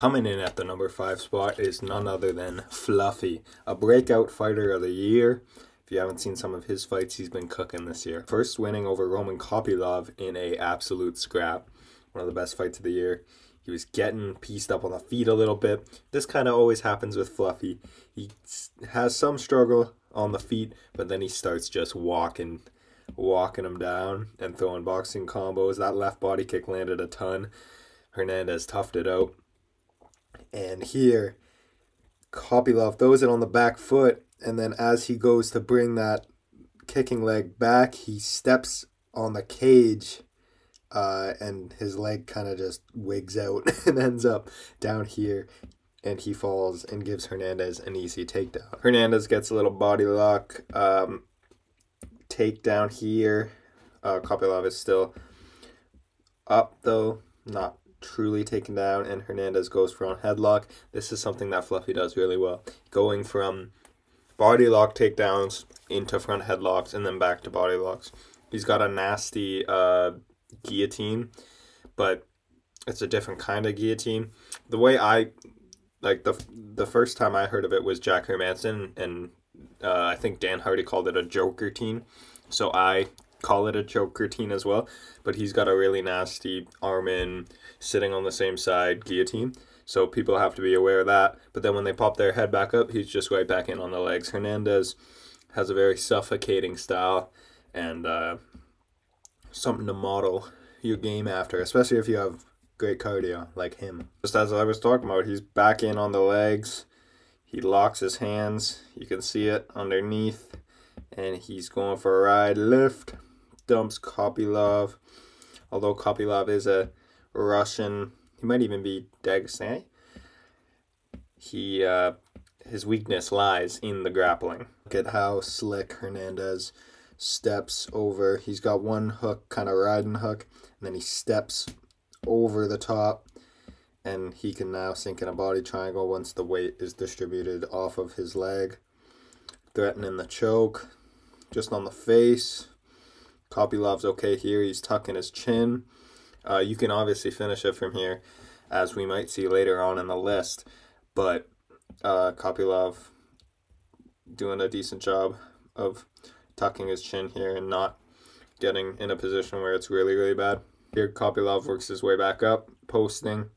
Coming in at the number 5 spot is none other than Fluffy, a breakout fighter of the year. If you haven't seen some of his fights, he's been cooking this year. First winning over Roman Kopylov in a absolute scrap. One of the best fights of the year. He was getting pieced up on the feet a little bit. This kind of always happens with Fluffy. He has some struggle on the feet, but then he starts just walking him down and throwing boxing combos. That left body kick landed a ton. Hernandez toughed it out. And here, Kopylov throws it on the back foot, and then as he goes to bring that kicking leg back, he steps on the cage, and his leg kind of just wigs out and ends up down here, and he falls and gives Hernandez an easy takedown. Hernandez gets a little body lock takedown here. Kopylov is still up, though, not truly taken down, and Hernandez goes front headlock. This is something that Fluffy does really well, going from body lock takedowns into front headlocks and then back to body locks. He's got a nasty guillotine, but it's a different kind of guillotine. The way I like the first time I heard of it was Jack Hermanson, and I think Dan Hardy called it a Joker-tine, so I call it a Joker-tine as well. But he's got a really nasty arm in, sitting on the same side guillotine, so people have to be aware of that. But then when they pop their head back up, he's just right back in on the legs. Hernandez has a very suffocating style, and something to model your game after, especially if you have great cardio like him. Just as I was talking about, he's back in on the legs. He locks his hands, you can see it underneath, and he's going for a ride lift. Dumps Kopylov. Although Kopylov is a Russian, he might even be Dagestani. His weakness lies in the grappling. Look at how slick Hernandez steps over. He's got one hook, kind of riding hook, and then he steps over the top, and he can now sink in a body triangle once the weight is distributed off of his leg. Threatening the choke, just on the face. Kopylov's okay here. He's tucking his chin. You can obviously finish it from here, as we might see later on in the list. But Kopylov doing a decent job of tucking his chin here and not getting in a position where it's really, really bad. Here, Kopylov works his way back up, posting.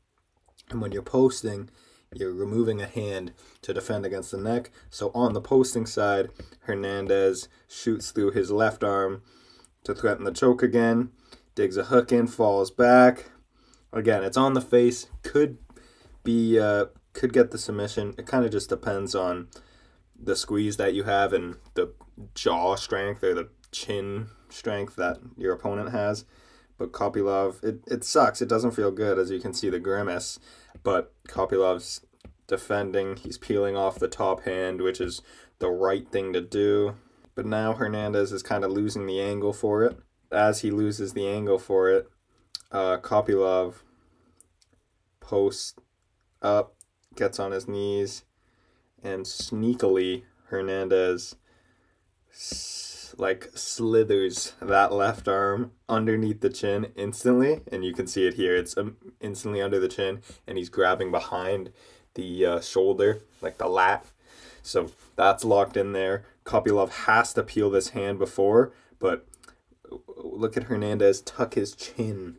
And when you're posting, you're removing a hand to defend against the neck. So on the posting side, Hernandez shoots through his left arm to threaten the choke again, digs a hook in, falls back. Again, it's on the face, could get the submission. It kind of just depends on the squeeze that you have and the jaw strength or the chin strength that your opponent has. But Kopylov, it sucks. It doesn't feel good, as you can see the grimace. But Kopylov's defending. He's peeling off the top hand, which is the right thing to do. But now Hernandez is kind of losing the angle for it. As he loses the angle for it, Kopylov posts up, gets on his knees, and sneakily Hernandez slithers that left arm underneath the chin instantly, and you can see it here. It's instantly under the chin, and he's grabbing behind the shoulder, like the lat. So that's locked in there. Kopylov has to peel this hand before, but look at Hernandez tuck his chin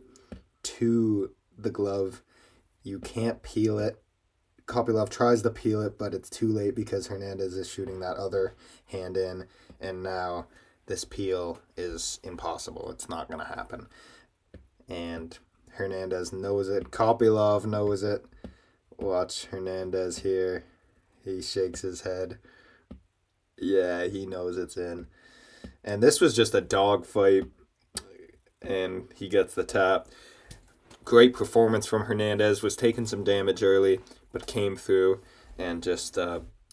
to the glove. You can't peel it. Kopylov tries to peel it, but it's too late because Hernandez is shooting that other hand in, and now this peel is impossible. It's not going to happen. And Hernandez knows it. Kopylov knows it. Watch Hernandez here. He shakes his head. Yeah, he knows it's in. And this was just a dog fight, and he gets the tap. Great performance from Hernandez. Was taking some damage early, but came through and just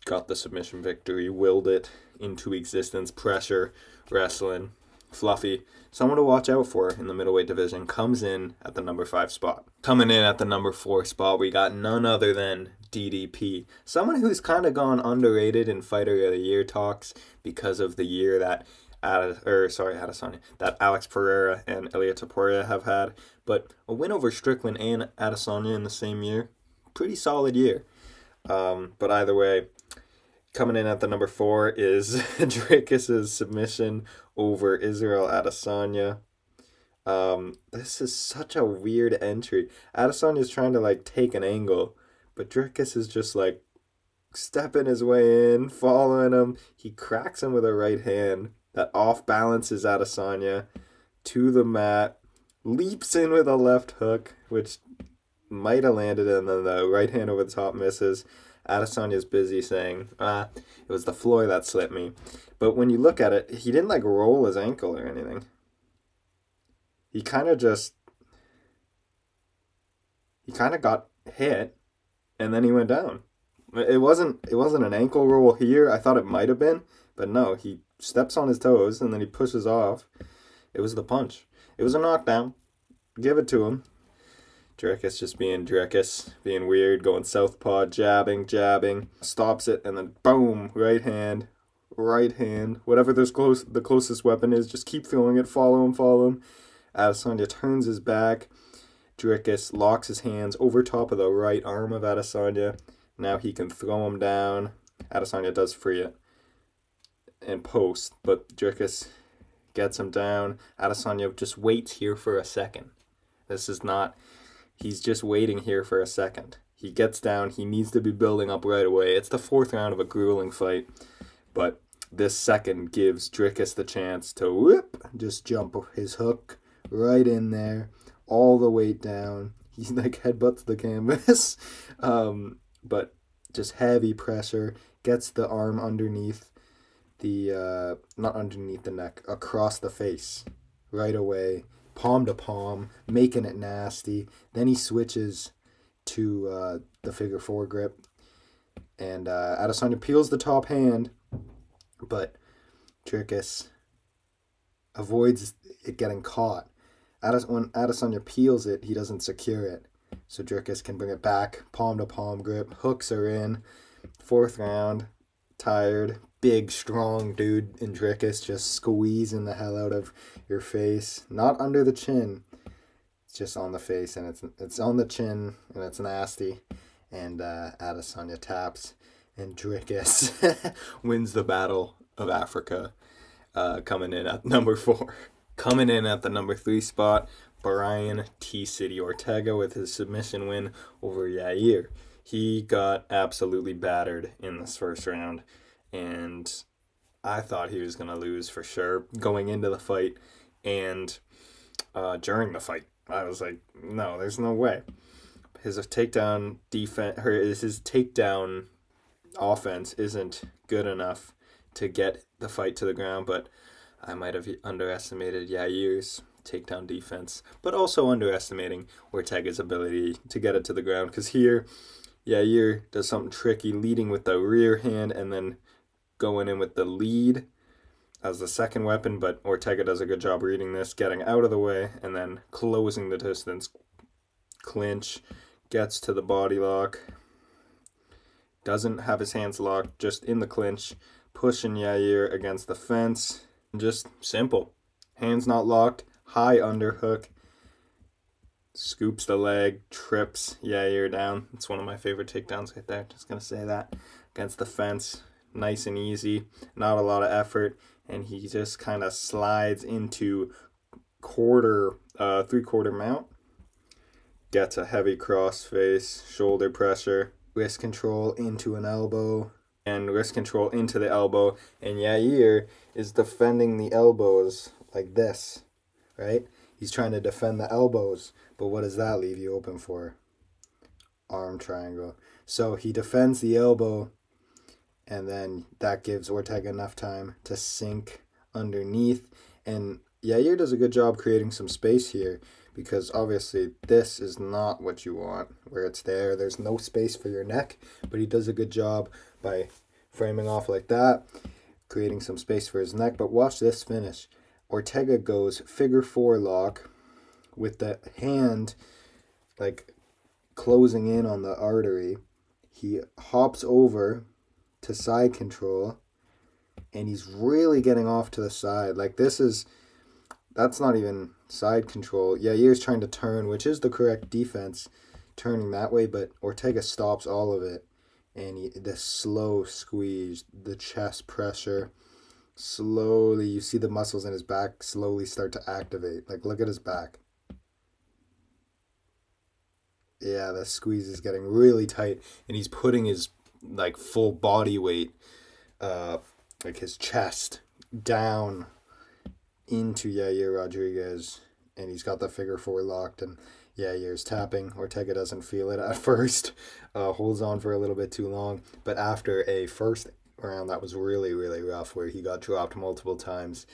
got the submission victory. Willed it into existence. Pressure, wrestling. Fluffy, someone to watch out for in the middleweight division, comes in at the number 5 spot. Coming in at the number 4 spot, we got none other than DDP. Someone who's kind of gone underrated in Fighter of the Year talks because of the year that that Alex Pereira and Ilia Topuria have had. But a win over Strickland and Adesanya in the same year, pretty solid year. But either way, coming in at the number 4 is Dricus's submission over Israel Adesanya. This is such a weird entry. Adesanya's trying to like take an angle, but Dricus is just like stepping his way in, following him. He cracks him with a right hand that off balances Adesanya to the mat, leaps in with a left hook, which might have landed, and then the right hand over the top misses. Adesanya's busy saying, it was the floor that slipped me. But when you look at it, he didn't like roll his ankle or anything. He kind of got hit, and then he went down. It wasn't an ankle roll here. I thought it might have been, but no, he steps on his toes, and then he pushes off. It was the punch. It was a knockdown. Give it to him. Dricus just being Dricus, being weird, going southpaw, jabbing, stops it, and then boom, right hand. Whatever the closest weapon is, just keep feeling it, follow him. Adesanya turns his back. Dricus locks his hands over top of the right arm of Adesanya. Now he can throw him down. Adesanya does free it and post, but Dricus gets him down. Adesanya just waits here for a second. He's just waiting here for a second. He gets down. He needs to be building up right away. It's the 4th round of a grueling fight, but this second gives Dricus the chance to just jump his hook right in there, all the weight down. He like headbutts the canvas, but just heavy pressure, gets the arm underneath not underneath the neck, across the face right away, palm to palm, making it nasty. Then he switches to the figure 4 grip, and Adesanya peels the top hand, but Dricus avoids it getting caught. When Adesanya peels it, he doesn't secure it, so Dricus can bring it back, palm to palm grip, hooks are in. 4th round, tired, big, strong dude in Dricus, just squeezing the hell out of your face. Not under the chin. It's just on the face, and it's on the chin, and it's nasty. And Adesanya taps, and Dricus wins the Battle of Africa, coming in at number 4. Coming in at the number 3 spot, Brian T. City Ortega with his submission win over Yair. He got absolutely battered in this 1st round, and I thought he was going to lose for sure going into the fight, and during the fight. I was like, no, there's no way. His takedown offense isn't good enough to get the fight to the ground, but I might have underestimated Yair's takedown defense, but also underestimating Ortega's ability to get it to the ground, because here Yair does something tricky, leading with the rear hand and then going in with the lead as the second weapon, but Ortega does a good job reading this, getting out of the way, and then closing the distance. Clinch, gets to the body lock, doesn't have his hands locked, just in the clinch, pushing Yair against the fence. Just simple. Hands not locked, high underhook, scoops the leg, trips Yair down. It's one of my favorite takedowns right there, just going to say that. Against the fence, nice and easy, not a lot of effort, and he just kind of slides into three-quarter mount. Gets a heavy crossface, shoulder pressure, wrist control into an elbow, and wrist control into the elbow. And Yair is defending the elbows like this, right? He's trying to defend the elbows, but what does that leave you open for? Arm triangle. So he defends the elbow, and then that gives Ortega enough time to sink underneath. And Yair does a good job creating some space here, because obviously this is not what you want, where it's there. There's no space for your neck, but he does a good job by framing off like that, creating some space for his neck. But watch this finish. Ortega goes figure 4 lock with the hand like closing in on the artery. He hops over to side control, and he's really getting off to the side. Like that's not even side control. Yair's trying to turn, which is the correct defense. turning that way, but Ortega stops all of it. And the slow squeeze, the chest pressure, slowly, you see the muscles in his back slowly start to activate. Like, look at his back. Yeah, the squeeze is getting really tight, and he's putting his, like, full body weight, like his chest, down into Yair Rodriguez, and he's got the figure four locked, and Yair's tapping. Ortega doesn't feel it at first, holds on for a little bit too long, but after a first round that was really, really rough, where he got dropped multiple times,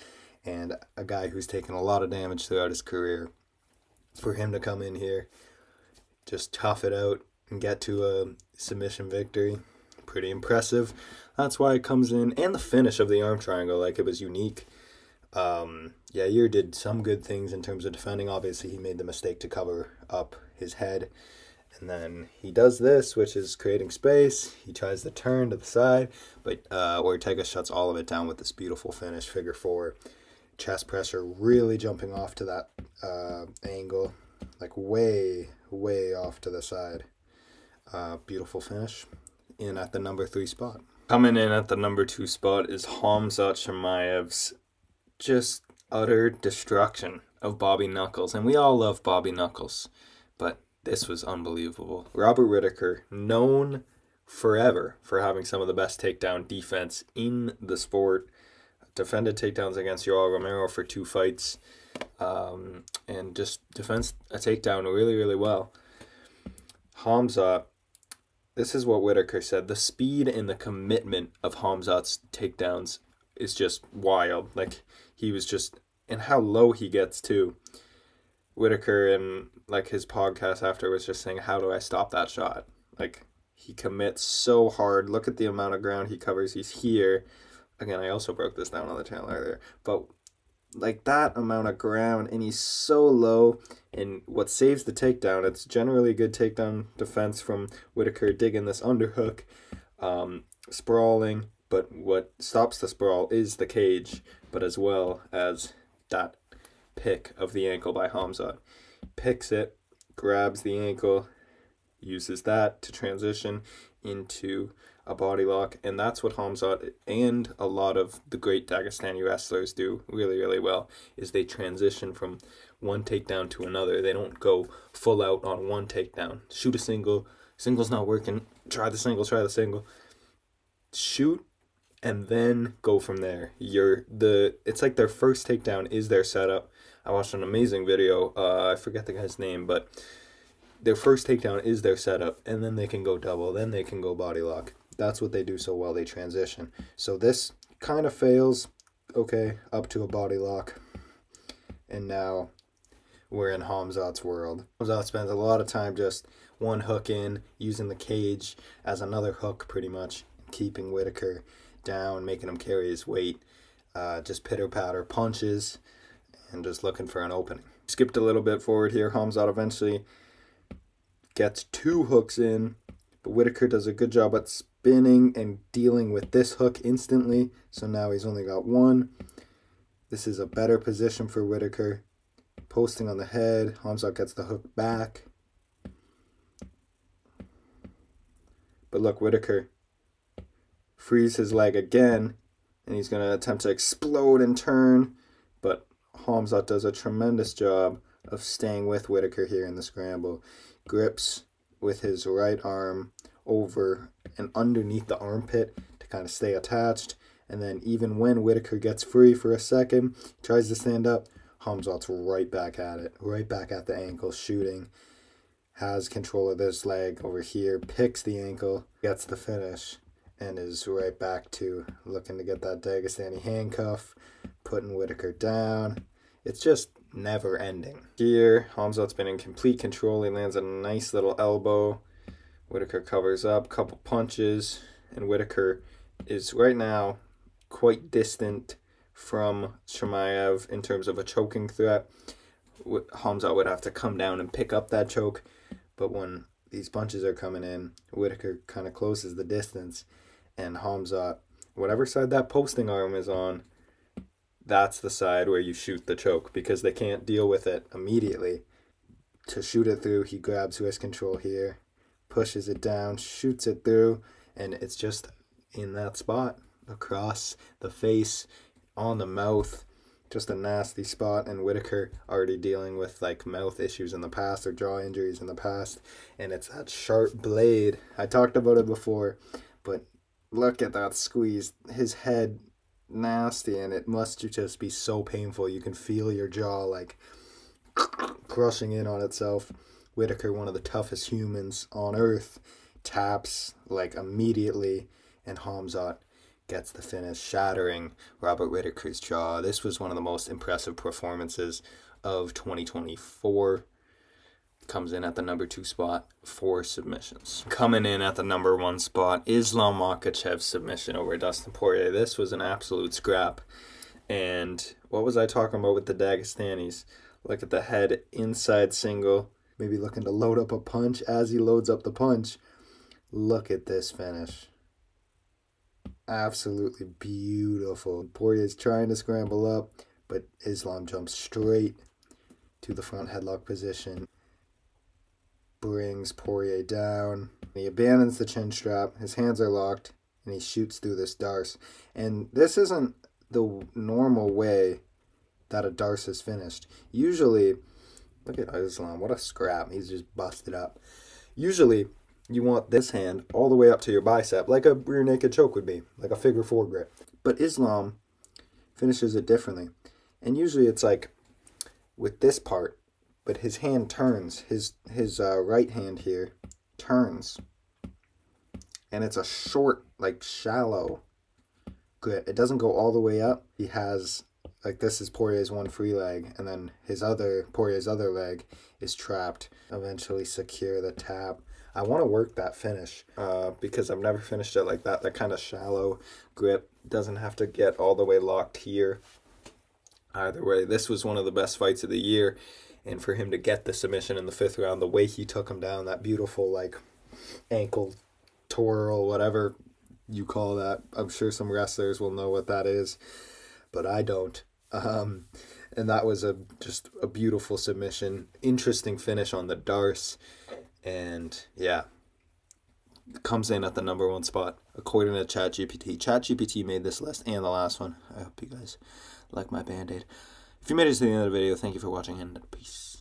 and a guy who's taken a lot of damage throughout his career, for him to come in here, just tough it out, and get to a submission victory, pretty impressive. That's why it comes in, and the finish of the arm triangle, like, it was unique. Yair did some good things in terms of defending. Obviously, he made the mistake to cover up his head. And then he does this, which is creating space. He tries to turn to the side, but Ortega shuts all of it down with this beautiful finish, figure four. Chest pressure really jumping off to that angle, like way, way off to the side. Beautiful finish in at the number 3 spot. Coming in at the number 2 spot is Khamzat Chimaev's just utter destruction of Bobby Knuckles. And we all love Bobby Knuckles, but this was unbelievable. Robert Whittaker, known forever for having some of the best takedown defense in the sport, defended takedowns against Yoel Romero for 2 fights, and just defends a takedown really, really well. Khamzat, this is what Whittaker said: the speed and the commitment of Khamzat's takedowns is just wild. Like, he was just, and how low he gets too. Whittaker in, like, his podcast after was just saying, how do I stop that shot? Like, he commits so hard. Look at the amount of ground he covers. He's here. Again, I also broke this down on the channel earlier. But, like, that amount of ground, and he's so low. And what saves the takedown, it's generally good takedown defense from Whittaker, digging this underhook, sprawling. But what stops the sprawl is the cage, but as well as that pick of the ankle by Khamzat. Picks it, grabs the ankle, uses that to transition into a body lock, and that's what Khamzat and a lot of the great Dagestani wrestlers do really, really well, is they transition from one takedown to another. They don't go full out on one takedown. Shoot a single, single's not working, try the single. Shoot, and then go from there. It's like their first takedown is their setup. I watched an amazing video, I forget the guy's name, but their first takedown is their setup, and then they can go double, then they can go body lock. That's what they do so well, they transition. So this kind of fails, okay, up to a body lock, and now we're in Khamzat's world. Khamzat spends a lot of time just one hook in, using the cage as another hook pretty much, keeping Whittaker down, making him carry his weight, just pitter-patter punches, and just looking for an opening. Skipped a little bit forward here. Khamzat eventually gets 2 hooks in, but Whittaker does a good job at spinning and dealing with this hook instantly, so now he's only got 1. This is a better position for Whittaker. Posting on the head, Khamzat gets the hook back. But look, Whittaker frees his leg again, and he's going to attempt to explode and turn, but Khamzat does a tremendous job of staying with Whittaker here in the scramble. Grips with his right arm over and underneath the armpit to kind of stay attached, and then even when Whittaker gets free for a second, tries to stand up, Khamzat's right back at it, right back at the ankle, shooting, has control of this leg over here, picks the ankle, gets the finish, and is right back to looking to get that Dagestani handcuff, putting Whittaker down. It's just never ending. Here, Khamzat's been in complete control. He lands a nice little elbow. Whittaker covers up, couple punches, and Whittaker is right now quite distant from Chimaev in terms of a choking threat. Khamzat would have to come down and pick up that choke, but when these punches are coming in, Whittaker kind of closes the distance, and Khamzat, whatever side that posting arm is on, that's the side where you shoot the choke, because they can't deal with it immediately. to shoot it through. He grabs wrist control here, pushes it down, shoots it through, and it's just in that spot, across the face, on the mouth. Just a nasty spot, and Whitaker already dealing with like mouth issues in the past or jaw injuries in the past, and it's that sharp blade. I talked about it before, but look at that squeeze. His head nasty, and it must just be so painful. You can feel your jaw like crushing in on itself. Whitaker, one of the toughest humans on earth, taps like immediately, and Hamzat gets the finish, shattering Robert Whitaker's jaw. This was one of the most impressive performances of 2024. Comes in at the number 2 spot, 4 submissions. Coming in at the number 1 spot, Islam Makhachev's submission over Dustin Poirier. This was an absolute scrap. And what was I talking about with the Dagestanis? Look at the head, inside single, maybe looking to load up a punch. As he loads up the punch, look at this finish. Absolutely beautiful. Poirier's trying to scramble up, but Islam jumps straight to the front headlock position. Brings Poirier down. He abandons the chin strap. His hands are locked, and he shoots through this darce. And this isn't the normal way that a darce is finished. Usually, look at Islam. What a scrap. He's just busted up. Usually, you want this hand all the way up to your bicep, like a rear naked choke would be, like a figure 4 grip. But Islam finishes it differently. And usually it's like with this part, but his hand turns. His right hand here turns. And it's a short, like shallow grip. It doesn't go all the way up. He has, like this is Poirier's one free leg, and then Poirier's other leg is trapped. Eventually secure the tap. I want to work that finish because I've never finished it like that. That kind of shallow grip doesn't have to get all the way locked here. Either way, this was one of the best fights of the year. And for him to get the submission in the 5th round, the way he took him down, that beautiful like ankle twirl, whatever you call that. I'm sure some wrestlers will know what that is, but I don't. And that was just a beautiful submission. Interesting finish on the darce. And yeah, comes in at the number 1 spot, according to ChatGPT. ChatGPT made this list and the last one. I hope you guys like my Band-Aid. If you made it to the end of the video, thank you for watching, and peace.